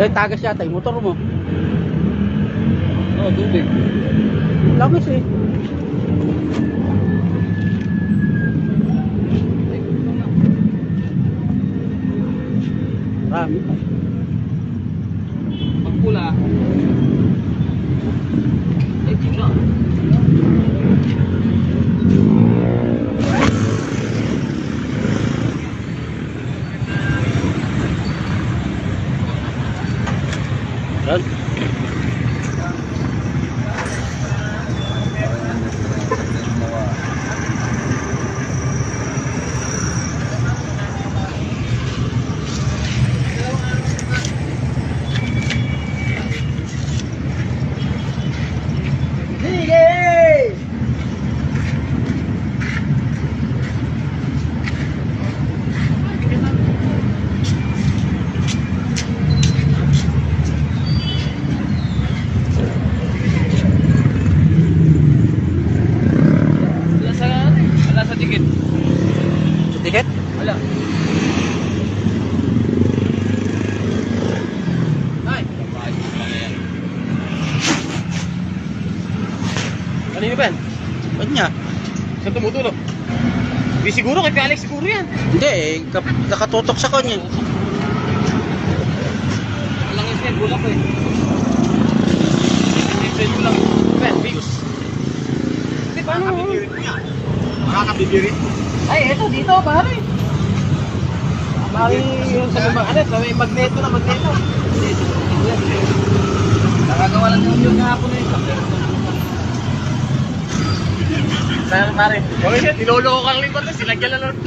Eh, tagas yata yung motor mo. Oo, tubig. Langis eh. Marami pa. Pag pula. Ay, pula. Yan. Sige! Wala sa ano eh. Wala sa tikit. Tiket? Wala. Ay! Kanino ba yan? Ba't niya? Saan tumutulog? Di siguro, kay Alex siguro yan. Hindi eh, nakatutok sa kanya. Walang yung send, bulak ko eh. Send ko lang. Ben, views. Hindi, paano? Makakabibirit mo yan. Makakabibirit mo. Ay, eto, dito, pare. Mali yung sa mga ano, sa may magneto na magneto. Nakagawa lang yung hapon na ito. Pare, pare. Okay, niloloko kang lipat na, silagyan lang ng